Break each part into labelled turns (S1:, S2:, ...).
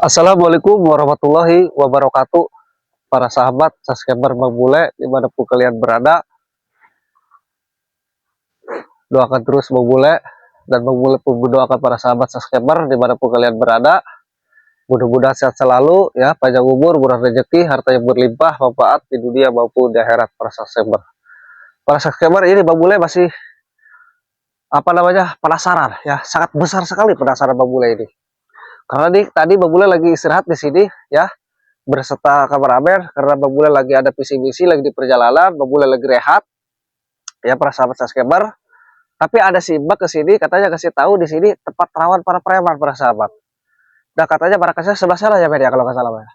S1: Assalamualaikum warahmatullahi wabarakatuh. Para sahabat subscriber Bang Bule dimanapun kalian berada, doakan terus Bang Bule, dan Bang Bule pun mendoakan para sahabat subscriber dimanapun kalian berada. Mudah-mudahan sehat selalu ya, panjang umur, murah rezeki, harta yang berlimpah, manfaat di dunia maupun di akhirat para subscriber. Para subscriber, ini Bang Bule masih penasaran ya, sangat besar sekali penasaran Bang Bule ini. Karena tadi Bang Bule lagi istirahat di sini ya, berserta kameramen, karena Bang Bule lagi ada visi misi, lagi di perjalanan. Bang Bule lagi rehat ya para sahabat subscriber. Tapi ada si Mbak ke sini, katanya kasih tahu di sini tempat rawan para preman para sahabat. Nah katanya markasnya sebelah sana ya ya kalau nggak salah ya.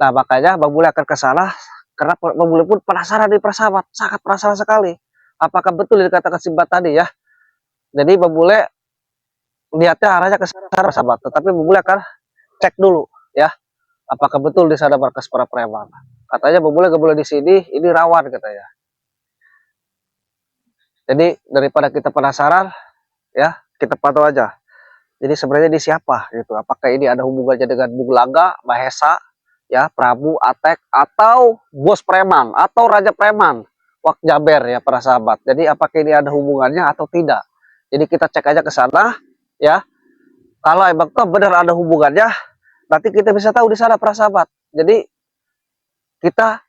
S1: Nah makanya Bang Bule akan ke sana karena Bang Bule pun penasaran di para sahabat, sangat penasaran sekali. Apakah betul yang dikatakan si Mbak tadi ya? Jadi Bang Bule lihatnya arahnya ke sana para sahabat, tetapi Bang Bule akan cek dulu ya, apakah betul di sana markas para preman. Katanya Bang Bule gak boleh di sini, ini rawan katanya. Jadi daripada kita penasaran ya, kita pantau aja. Jadi sebenarnya ini siapa gitu? Apakah ini ada hubungannya dengan Bung Laga, Mahesa, ya, Prabu, Atek, atau bos preman, atau raja preman, Wak Jaber ya para sahabat. Jadi apakah ini ada hubungannya atau tidak? Jadi kita cek aja ke sana ya. Kalau emang tuh benar ada hubungannya, nanti kita bisa tahu di sana para sahabat. Jadi kita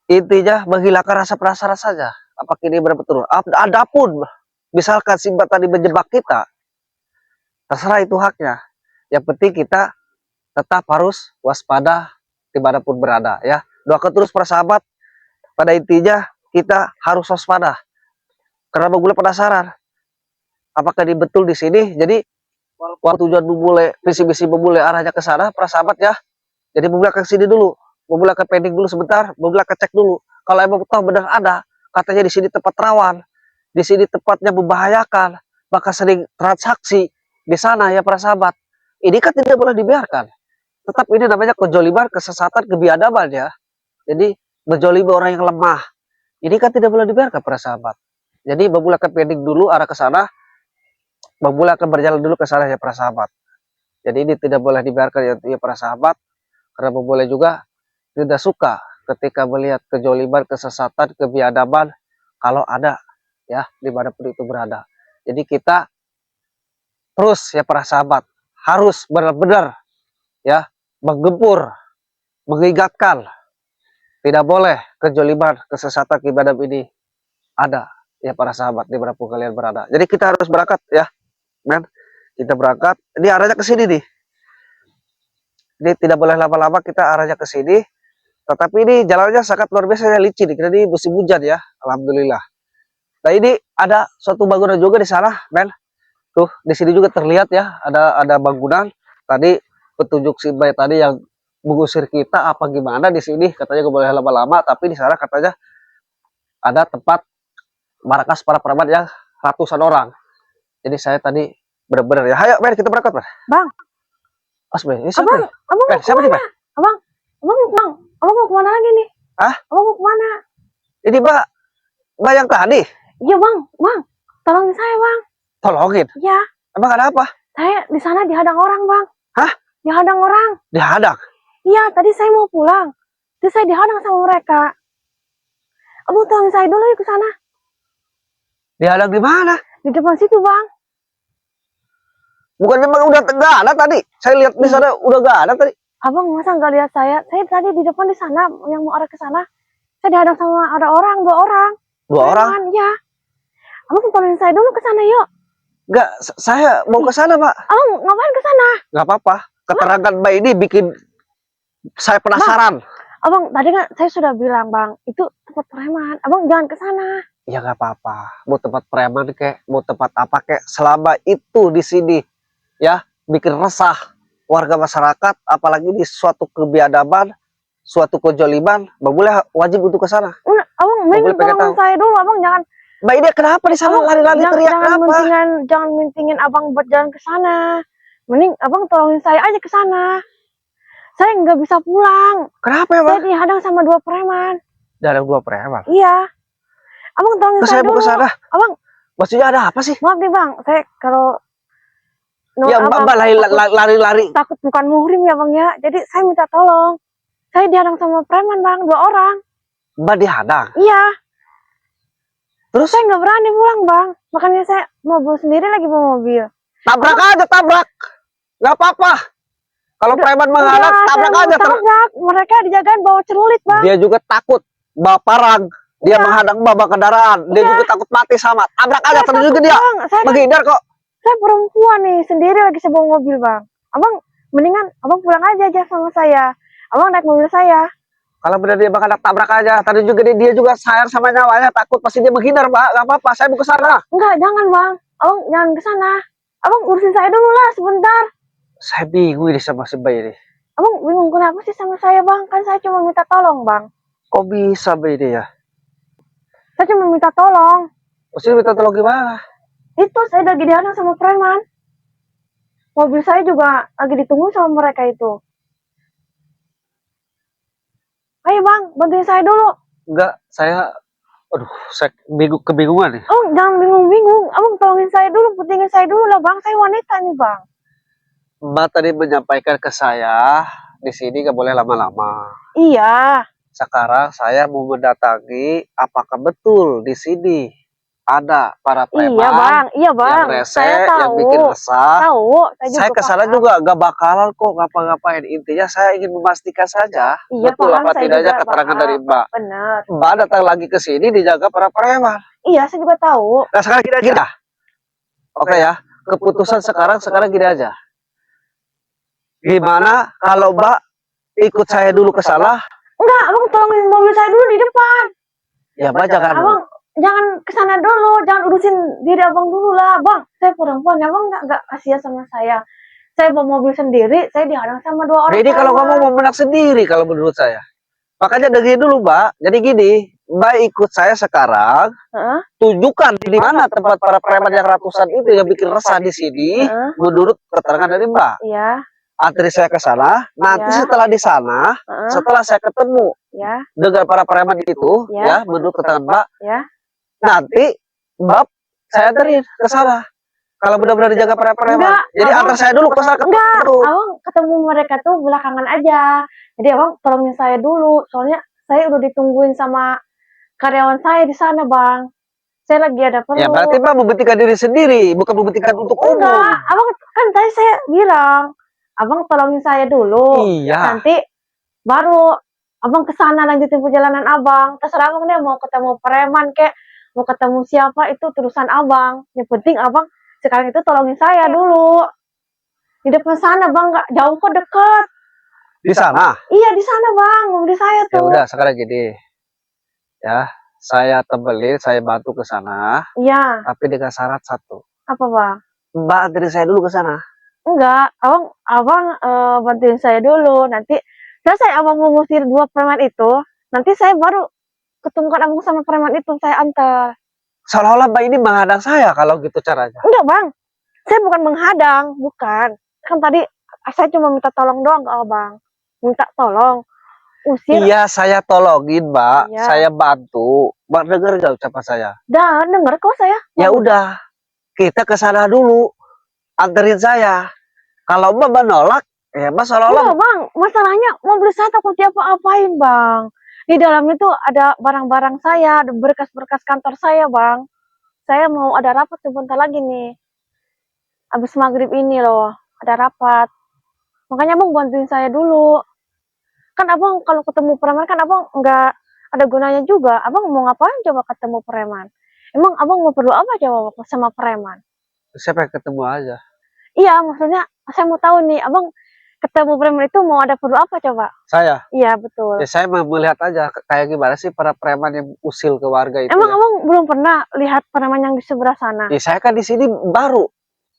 S1: intinya menghilangkan rasa penasaran saja. Apakah ini benar-betul? Adapun misalkan Simba tadi menjebak kita, terserah itu haknya. Yang penting kita tetap harus waspada dimanapun berada ya. Doakan terus para sahabat. Pada intinya kita harus waspada. Karena Bang Bule penasaran, apakah ini betul di sini? Jadi waktu tujuan Bang Bule, visi-visi Bang Bule arahnya ke sana, para sahabat ya. Jadi Bang Bule ke sini dulu. Bang Bule akan pending dulu sebentar. Bang Bule akan cek dulu. Kalau emang tahu benar ada, katanya di sini tempat rawan, di sini tempatnya membahayakan, maka sering transaksi di sana ya para sahabat. Ini kan tidak boleh dibiarkan. Tetap ini namanya kejoliman, kesesatan, kebiadaban ya. Jadi menjolimi orang yang lemah. Ini kan tidak boleh dibiarkan para sahabat. Jadi Bang Bule akan pending dulu arah ke sana. Bang Bule akan berjalan dulu ke sana ya para sahabat. Jadi ini tidak boleh dibiarkan ya para sahabat. Karena Bang Bule juga tidak suka ketika melihat kejoliman, kesesatan, kebiadaban kalau ada ya dimanapun itu berada. Jadi kita terus ya para sahabat harus benar-benar ya menggempur, mengingatkan, tidak boleh kejoliman, kesesatan, kebiadaban ini ada ya para sahabat dimanapun kalian berada. Jadi kita harus berangkat ya, men. Kita berangkat. Ini arahnya ke sini nih. Jadi tidak boleh lama-lama, kita arahnya ke sini. Tetapi ini jalannya sangat luar biasa ya, licin. Karena ini musim hujan ya, alhamdulillah. Nah ini ada suatu bangunan juga di sana, men. Tuh di sini juga terlihat ya, ada bangunan. Tadi petunjuk si Bay tadi yang mengusir kita apa gimana di sini, katanya gak boleh lama-lama. Tapi di sana katanya ada tempat markas para preman yang ratusan orang. Jadi saya tadi benar-benar ya, ayo men kita berangkat men.
S2: Bang,
S1: Asmi, ini siapa?
S2: Abang mau
S1: Siapa nih
S2: kemana?
S1: Pak?
S2: Abang mau kemana lagi nih?
S1: Hah?
S2: Abang mau kemana?
S1: Ini Mbak yang tadi?
S2: Iya bang, tolongin saya bang.
S1: Tolongin?
S2: Ya.
S1: Emang ada apa?
S2: Saya di sana dihadang orang bang.
S1: Hah?
S2: Dihadang orang.
S1: Dihadang?
S2: Iya, tadi saya mau pulang. Terus saya dihadang sama mereka. Abang tolongin saya dulu ya ke sana.
S1: Dihadang di mana?
S2: Di depan situ bang.
S1: Bukan memang udah gak ada tadi? Saya lihat di sana udah gak ada tadi.
S2: Abang masa nggak lihat saya? Saya tadi di depan di sana yang mau arah ke sana. Saya dihadang sama ada orang, 2 orang.
S1: 2 orang?
S2: Ya. Abang tolongin saya dulu ke sana yuk.
S1: Enggak, saya mau ke sana, Pak.
S2: Abang ngapain ke sana?
S1: Gak apa-apa. Keterangan Mbak ini bikin saya penasaran.
S2: Abang, tadi kan saya sudah bilang, Bang, itu tempat preman. Abang jangan ke sana.
S1: Ya nggak apa-apa. Mau tempat preman kek, mau tempat apa kek, selama itu di sini ya bikin resah warga masyarakat, apalagi di suatu kebiadaban, suatu kejoliman, Bang Bule wajib untuk ke sana.
S2: Abang, mending tolongin saya dulu, Abang jangan.
S1: Mbak ini kenapa di sana lari-lari teriak kenapa?
S2: Jangan mintingin Abang buat jalan ke sana. Mending Abang tolongin saya aja ke sana. Saya nggak bisa pulang.
S1: Kenapa ya, Bang?
S2: Saya dihadang sama 2 preman.
S1: Dihadang 2 preman?
S2: Iya. Abang tolongin saya dulu.
S1: Saya mau ke sana.
S2: Abang,
S1: maksudnya ada apa sih?
S2: Maaf nih, Bang. Saya kalau
S1: Ya,
S2: abang
S1: mbak lari-lari.
S2: takut bukan muhrim ya bang ya. Jadi saya minta tolong. Saya dihadang sama preman bang, 2 orang.
S1: Mbak dihadang.
S2: Iya,
S1: Terus
S2: saya nggak berani pulang bang. Makanya saya mobil sendiri lagi bawa mobil.
S1: tabrak aja, tabrak. Nggak apa-apa. Kalau preman menghadang,
S2: Udah, saya
S1: tabrak
S2: mau
S1: aja.
S2: tabrak. Mereka dijagain bawa celurit bang.
S1: Dia juga takut bawa parang. Dia
S2: Iya.
S1: menghadang bawa kendaraan. Dia
S2: Iya.
S1: juga takut mati sama. Tabrak aja,
S2: Saya
S1: terus juga
S2: takut,
S1: dia
S2: bang.
S1: menghindar kok.
S2: Saya perempuan nih, sendiri lagi sebuah mobil bang. Abang, mendingan abang pulang aja sama saya. Abang naik mobil saya.
S1: Kalau benar dia bakal tabrak aja. Tadi juga dia juga sayang sama nyawanya, takut pasti dia menghindar, Mbak. Gak apa-apa, saya mau ke sana.
S2: Enggak, jangan bang. Abang jangan ke sana. Abang urusin saya dulu lah sebentar.
S1: Saya bingung ini sama si Bayi ini.
S2: Abang bingung kenapa sih sama saya bang? Kan saya cuma minta tolong bang.
S1: Kok bisa Bayi ini ya?
S2: Saya cuma minta tolong.
S1: Mesti minta tolong gimana?
S2: Itu saya lagi dihadang sama preman. Mobil saya juga lagi ditunggu sama mereka itu. Ayo bang, bantuin saya dulu.
S1: Enggak, saya kebingungan nih.
S2: Oh, jangan bingung-bingung. Abang tolongin saya dulu, pentingin saya dulu lah bang. Saya wanita nih bang.
S1: Mbak tadi menyampaikan ke saya, di sini gak boleh lama-lama.
S2: Iya.
S1: Sekarang saya mau mendatangi, apakah betul di sini ada para preman
S2: Iya bang.
S1: yang rese,
S2: Saya tahu.
S1: yang bikin resah.
S2: Tahu.
S1: Saya ke sana juga gak bakalan kok ngapa-ngapain. Intinya saya ingin memastikan saja
S2: Iya,
S1: betul
S2: paham,
S1: apa
S2: saya
S1: tidaknya
S2: juga
S1: keterangan
S2: paham.
S1: dari Mbak.
S2: Benar.
S1: Mbak datang lagi ke sini dijaga para preman.
S2: Iya, saya juga tahu.
S1: Nah sekarang gini. Oke ya, keputusan sekarang gini aja. Gimana kalau Mbak ikut saya dulu ke sana?
S2: Enggak, abang tolongin mobil saya dulu di depan.
S1: Ya Mbak jangan.
S2: Abang jangan kesana dulu, jangan urusin diri abang dulu lah, bang. Saya perempuan, abang nggak kasihan sama saya. Saya bawa mobil sendiri, saya dihadang sama 2 orang.
S1: Jadi kalau kamu mau menang sendiri kalau menurut saya. Makanya dari dulu Mbak. Jadi gini, Mbak ikut saya sekarang. Tunjukkan di mana tempat para preman yang ratusan itu yang bikin resah di sini. Menurut keterangan dari Mbak.
S2: Iya.
S1: Antri saya ke sana. Nanti
S2: Ya.
S1: setelah di sana, setelah saya ketemu
S2: Ya.
S1: dengan para preman itu, ya, menurut keterangan Mbak.
S2: Ya.
S1: Nanti Mbak saya anterin ke sana. Kalau benar-benar dijaga para preman.
S2: Enggak,
S1: Jadi
S2: abang,
S1: antar saya dulu ke sana.
S2: Enggak, abang ketemu mereka tuh belakangan aja. Jadi abang tolongin saya dulu. Soalnya saya udah ditungguin sama karyawan saya di sana, bang. Saya lagi ada perlu.
S1: Ya berarti Mbak membuktikan diri sendiri, bukan membuktikan untuk umum.
S2: Enggak, abang kan tadi saya bilang, abang tolongin saya dulu.
S1: Iya.
S2: Nanti baru abang kesana lanjutin perjalanan abang. Terserah abang deh mau ketemu preman kek, mau ketemu siapa itu urusan abang. Yang penting abang sekarang itu tolongin saya dulu. Di depan sana bang, nggak jauh kok, deket.
S1: Di sana?
S2: Iya di sana bang, mobil saya
S1: Ya
S2: tuh.
S1: udah sekarang gini, ya saya tebelin, saya bantu ke sana.
S2: Iya.
S1: Tapi dengan syarat satu.
S2: Apa bang?
S1: Mbak anterin saya dulu ke sana.
S2: Enggak, abang bantuin saya dulu. Nanti selesai abang mengusir 2 preman itu, nanti saya baru ketemukan abang sama preman itu, saya antar.
S1: Seolah-olah Mbak ini menghadang saya kalau gitu caranya.
S2: Enggak bang, saya bukan menghadang, bukan. Kan tadi saya cuma minta tolong doang ke abang. Minta tolong. Usir.
S1: Iya saya tolongin Mbak,
S2: Iya.
S1: saya bantu. Mbak dengar gak ucapan saya?
S2: Dan denger kok saya.
S1: Ya udah, kita ke sana dulu. Anterin saya. Kalau Mbak menolak, ya Mbak seolah-olah.
S2: Enggak bang, masalahnya mobil saya takut diapa-apain bang. Di dalam itu ada barang-barang saya, ada berkas-berkas kantor saya bang. Saya mau ada rapat sebentar lagi nih. Habis maghrib ini loh, ada rapat. Makanya abang bantuin saya dulu. Kan abang kalau ketemu preman kan abang nggak ada gunanya juga. Abang mau ngapain coba ketemu preman? Emang abang mau perlu apa coba sama preman?
S1: Saya pengen ketemu aja.
S2: Iya, maksudnya saya mau tahu nih, abang ketemu preman itu mau ada perlu apa coba?
S1: Saya?
S2: Iya, betul.
S1: Ya saya mau melihat aja kayak gimana sih para preman yang usil ke warga itu.
S2: Emang
S1: ya.
S2: abang belum pernah lihat preman yang di sebelah sana?
S1: Ya, saya kan di sini baru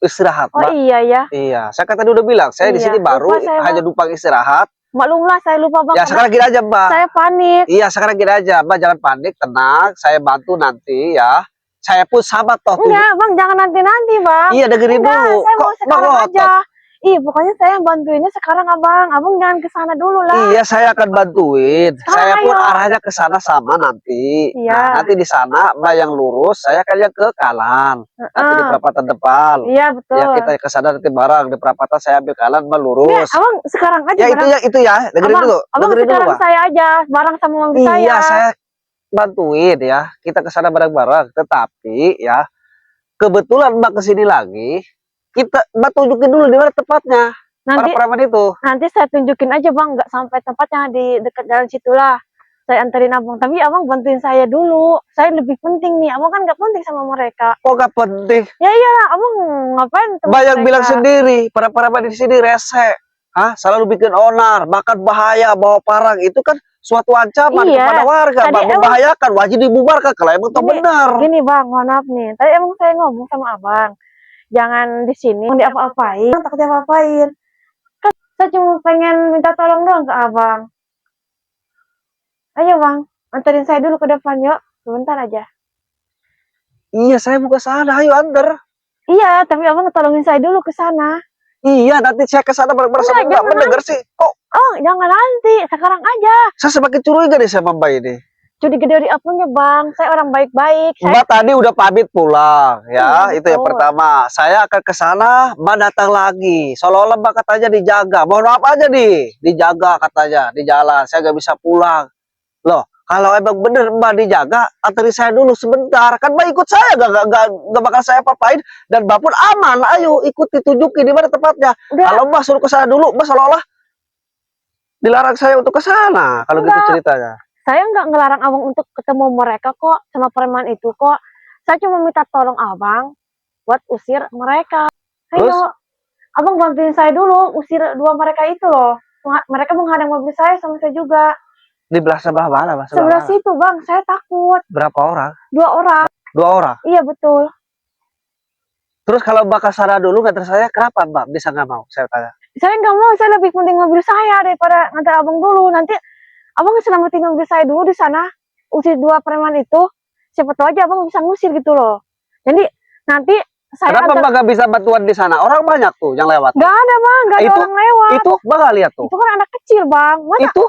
S1: istirahat,
S2: Oh
S1: Mbak.
S2: iya ya.
S1: Iya, saya kan tadi udah bilang, saya di
S2: Iya,
S1: sini baru
S2: lupa saya,
S1: hanya numpang istirahat.
S2: Maklumlah saya lupa bang.
S1: Ya sekarang gini aja Mbak.
S2: Saya panik.
S1: Iya sekarang gini aja Mbak, jangan panik, tenang. Saya bantu nanti ya. Saya pun sahabat toh.
S2: Enggak bang, jangan nanti-nanti bang.
S1: Iya dengerin
S2: Enggak,
S1: dulu.
S2: saya mau sekarang aja. Ih, pokoknya saya yang bantuinnya sekarang abang. Abang jangan ke sana dulu lah.
S1: Iya, saya akan bantuin. Saya pun
S2: Ayo.
S1: arahnya ke sana sama nanti.
S2: Iya.
S1: Nah, nanti di sana Mbak yang lurus, saya akan yang ke kanan. Nanti di
S2: Heeh.
S1: perapatan depan.
S2: Iya betul.
S1: Ya kita ke sana nanti bareng di perapatan, saya ambil kanan Mbak
S2: Ya,
S1: lurus.
S2: abang sekarang aja
S1: Ya
S2: bareng.
S1: itu ya, dengerin
S2: Abang,
S1: dulu.
S2: abang
S1: Dengerin dulu,
S2: sekarang
S1: Mbak.
S2: saya aja bareng sama mobil saya.
S1: Iya, saya bantuin ya. Kita ke sana bareng-bareng. Tetapi ya, kebetulan Mbak kesini lagi, Mbak tunjukin dulu di mana tepatnya. Para
S2: Nanti
S1: preman itu.
S2: nanti saya tunjukin aja bang, nggak sampai tempatnya di dekat jalan situlah. Saya anterin abang, tapi abang bantuin saya dulu. Saya lebih penting nih, abang kan nggak penting sama mereka.
S1: Kok gak penting?
S2: Ya iyalah, abang ngapain teman
S1: Mbak yang
S2: mereka?
S1: bilang sendiri, para preman di sini rese. Hah? Selalu bikin onar, bahkan bahaya, bawa parang. Itu kan suatu ancaman
S2: Iya,
S1: kepada warga,
S2: tadi
S1: Mbak.
S2: emang-
S1: Membahayakan, wajib dibubarkan kalau emang itu benar.
S2: Gini bang, mohon maaf nih. Tadi emang saya ngomong sama abang, jangan di sini diapa-apain, takut diapa-apain. Kan saya cuma pengen minta tolong doang ke abang. Ayo bang, anterin saya dulu ke depan yuk, sebentar aja.
S1: Iya, saya buka sana, ayo antar.
S2: Iya, tapi abang tolongin saya dulu ke sana.
S1: Iya, nanti saya ke sana bareng-bareng sama
S2: Enggak,
S1: Mbak.
S2: jangan
S1: Mendengar sih, kok
S2: Oh, jangan nanti, sekarang aja.
S1: saya semakin curiga nih sama Mbak ini.
S2: Curiga dari apanya bang? Saya orang baik-baik. Saya
S1: Mbak tadi udah pamit pulang, ya,
S2: Iya,
S1: itu yang
S2: betul.
S1: pertama. Saya akan ke sana, Mbak datang lagi. Seolah-olah Mbak katanya dijaga. Mohon maaf aja nih, dijaga katanya di jalan. Saya nggak bisa pulang. Loh, kalau emang bener Mbak dijaga, anterin saya dulu sebentar. Kan Mbak ikut saya, gak bakal saya apa-apain. Dan Mbak pun aman. Ayo ikut ditunjukin di mana tempatnya.
S2: udah
S1: Kalau Mbak suruh ke sana dulu, Mbak seolah-olah dilarang saya untuk ke sana. Kalau gitu
S2: Enggak.
S1: ceritanya.
S2: saya nggak ngelarang abang untuk ketemu mereka kok sama preman itu kok. Saya cuma minta tolong abang buat usir mereka.
S1: Terus?
S2: Ayo, abang bantuin saya dulu usir dua mereka itu loh. Mereka menghadang mobil saya sama saya juga.
S1: Di sebelah mana, Mbak?
S2: Sebelah
S1: Mana?
S2: situ bang, saya takut.
S1: Berapa orang?
S2: 2 orang.
S1: 2 orang.
S2: Iya betul.
S1: Terus kalau Mbak ke sana dulu nganter saya, kenapa Mbak bisa nggak mau? Saya tanya.
S2: Saya nggak mau, saya lebih penting mobil saya daripada ngantar abang dulu. Nanti abang selamatin mobil saya dulu di sana, usir 2 preman itu. Siapa tahu aja abang bisa ngusir gitu loh. Jadi nanti saya
S1: Kenapa Mbak nggak bisa bantuan di sana? Orang banyak tuh yang lewat.
S2: Nggak ada bang, nggak ada
S1: Itu-
S2: orang lewat.
S1: Itu Mbak nggak lihat tuh.
S2: Itu kan anak kecil bang. Masa?
S1: Itu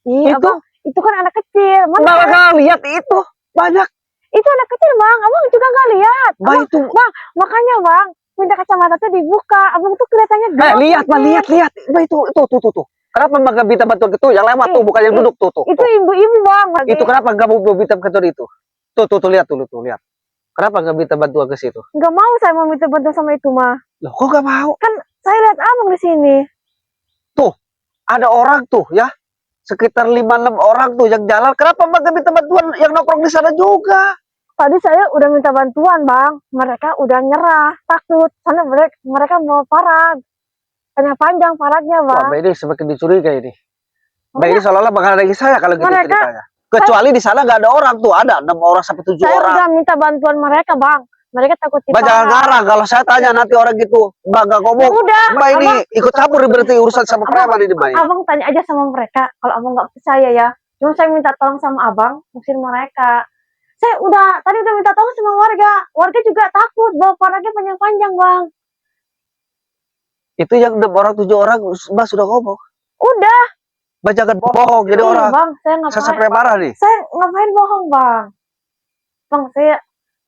S2: Iya
S1: itu-
S2: bang, itu kan anak kecil.
S1: Mbak
S2: Mana?
S1: nggak lihat itu banyak.
S2: Itu anak kecil bang, abang juga nggak lihat.
S1: Mbak itu.
S2: Makanya bang, pintu kacamata tuh dibuka. Abang tuh kelihatannya gelap.
S1: Lihat Mbak,
S2: kecil.
S1: lihat. Mbak itu tuh. Kenapa Mbak nggak minta bantuan itu? Yang lewat tuh, bukan yang duduk tuh.
S2: Itu ibu-ibu bang.
S1: Itu kenapa nggak mau minta bantuan itu? Tuh lihat tuh lihat. Kenapa nggak minta bantuan ke situ?
S2: Nggak mau saya mau minta bantuan sama itu mah.
S1: Loh, kok nggak mau?
S2: Saya lihat abang di sini.
S1: Ada orang tuh ya, sekitar 5-6 orang tuh yang jalan. Kenapa Mbak nggak minta bantuan yang nongkrong di sana juga?
S2: Tadi saya udah minta bantuan bang. Mereka udah nyerah, takut. Karena mereka mau parah. Panjang paradnya
S1: Wah,
S2: bang.
S1: Mbak ini semakin dicuriga ini. Mbak
S2: Makanya
S1: ini seolah-olah menghalangi saya kalau gitu
S2: Mereka-
S1: ceritanya. Kecuali di sana nggak ada orang tuh, ada 6 orang sampai 7
S2: saya
S1: orang.
S2: udah minta bantuan mereka bang. Mereka takut
S1: Mbak jangan
S2: diparah.
S1: ngarang, kalau saya tanya nanti orang gitu, Mbak nggak ngomong.
S2: Udah,
S1: Mbak ini
S2: abang,
S1: ikut campur berarti urusan sama preman ini Mbak.
S2: abang tanya aja sama mereka. Kalau abang nggak percaya ya. Cuma saya minta tolong sama abang, usir mereka. Saya tadi udah minta tolong sama warga. Warga juga takut, bawa parahnya panjang-panjang bang.
S1: Itu yang 6 orang 7 orang Mbak sudah ngomong.
S2: Udah.
S1: Mbak jangan bohong jadi
S2: Iya,
S1: orang.
S2: bang, saya
S1: Saya
S2: ngapain?
S1: sampai marah nih.
S2: Saya ngapain bohong bang? Bang, saya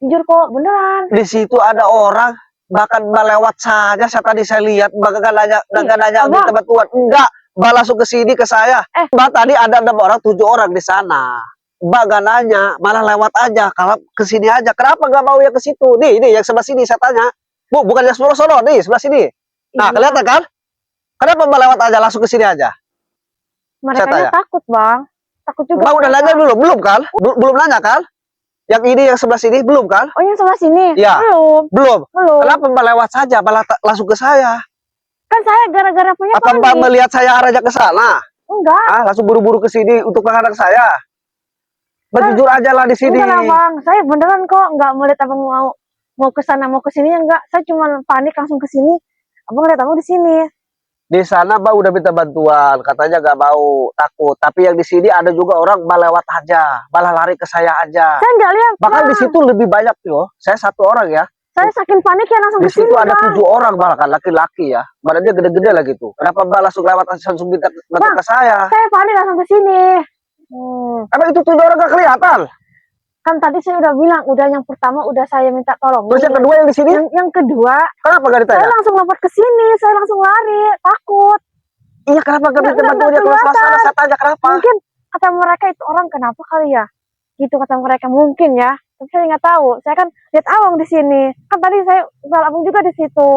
S2: jujur kok, beneran.
S1: Di situ ada orang, bahkan Mbak lewat saja. Saya lihat Mbak nggak nanya
S2: Abang.
S1: minta bantuan. Enggak, Mbak langsung ke sini ke saya. Mbak tadi ada 6 orang 7 orang di sana. Mbak gak nanya, malah lewat aja. Kalau ke sini aja, kenapa nggak mau ya ke situ? Nih yang sebelah sini saya tanya. Bu, bukan yang sebelah sono, nih sebelah sini. Nah,
S2: Iya,
S1: kelihatan kan? Kenapa Mbak lewat aja langsung ke sini aja?
S2: mereka
S1: tanya.
S2: takut bang. Takut juga.
S1: Mbak udah
S2: mereka.
S1: nanya dulu, belum kan? Belum nanya kan? Yang ini yang sebelah sini belum kan?
S2: Oh, yang sebelah sini?
S1: Iya.
S2: Belum.
S1: Belum. Kenapa Mbak lewat saja, malah langsung ke saya?
S2: Kan saya gara-gara punya
S1: Apa Mbak
S2: panik.
S1: melihat saya arahnya ke sana?
S2: Enggak.
S1: Langsung buru-buru ke sini untuk menghadang saya? Mbak jujur aja lah di sini.
S2: Enggak lah bang, saya beneran kok nggak melihat abang mau ke sana mau ke sini enggak. Saya cuma panik langsung ke sini. Abang lihat abang di sini.
S1: Di sana Mbak udah minta bantuan, katanya nggak mau, takut. Tapi yang di sini ada juga orang Mbak lewat aja, malah lari ke saya aja.
S2: Saya nggak lihat.
S1: Bahkan
S2: Bang.
S1: di situ lebih banyak tuh. Saya 1 orang ya.
S2: Saya saking panik ya langsung
S1: Di
S2: ke sini,
S1: situ ada
S2: Bang.
S1: 7 orang bahkan laki-laki ya. Badannya gede-gede lagi tuh. Kenapa Mbak langsung lewat langsung minta ke saya?
S2: Saya panik langsung ke sini. Hmm.
S1: Emang itu 7 orang gak kelihatan?
S2: Kan tadi saya udah bilang, udah yang pertama udah saya minta tolong.
S1: Terus yang kedua yang di sini?
S2: Yang kedua,
S1: Kenapa gak
S2: saya
S1: ditanya?
S2: langsung lompat ke sini, saya langsung lari, takut.
S1: Iya, kenapa gak minta
S2: Nggak
S1: bantuannya ke
S2: kelihatan.
S1: sana? Saya tanya kenapa?
S2: Mungkin kata mereka itu orang kenapa kali ya? Gitu kata mereka mungkin ya. Tapi saya nggak tahu. Saya kan lihat abang di sini. Kan tadi saya kenal abang juga di situ.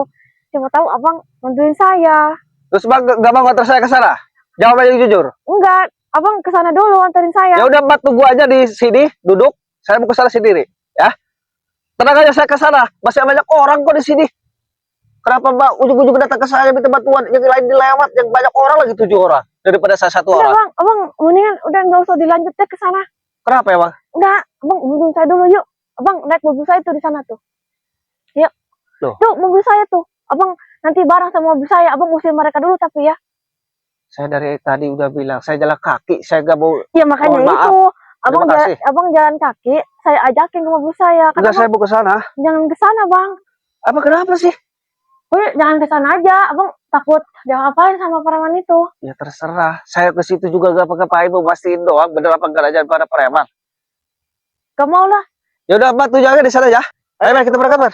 S2: Siapa tahu abang bantuin saya.
S1: Terus Bang gak mau nganter saya ke sana? Jawab aja jujur.
S2: Enggak, abang ke sana dulu anterin saya.
S1: Ya udah Mbak tunggu aja di sini, duduk. Saya mau ke sana sendiri, ya. Tenang aja saya ke sana. Masih banyak orang kok di sini. Kenapa Mbak ujung-ujung datang ke saya minta bantuan? Yang lain dilewat, yang banyak orang lagi 7 orang daripada saya 1
S2: Udah
S1: orang.
S2: bang, abang mendingan udah nggak usah dilanjut deh ke sana.
S1: Kenapa ya Bang?
S2: Udah, abang bantuin saya dulu yuk. Abang naik mobil saya tuh di sana tuh. Yuk.
S1: Loh.
S2: Tuh mobil saya tuh. Abang nanti bareng sama mobil saya. Abang usir mereka dulu tapi ya.
S1: Saya dari tadi udah bilang saya jalan kaki, saya gak mau.
S2: Ya makanya
S1: Mohon maaf.
S2: itu.
S1: Terima kasih.
S2: Abang jalan kaki, saya ajakin ke mobil saya. Kan
S1: Enggak,
S2: abang,
S1: saya mau ke sana.
S2: jangan ke sana bang.
S1: Apa kenapa sih?
S2: Oh, jangan ke sana aja. Abang takut jangan apain sama preman itu.
S1: Ya terserah. Saya ke situ juga gak pakai mau pastiin doang bener apa enggak aja pada preman.
S2: Gak mau lah.
S1: Ya udah Mbak tuh jaga di sana ya. Ayo Mbak, kita berangkat Mbak.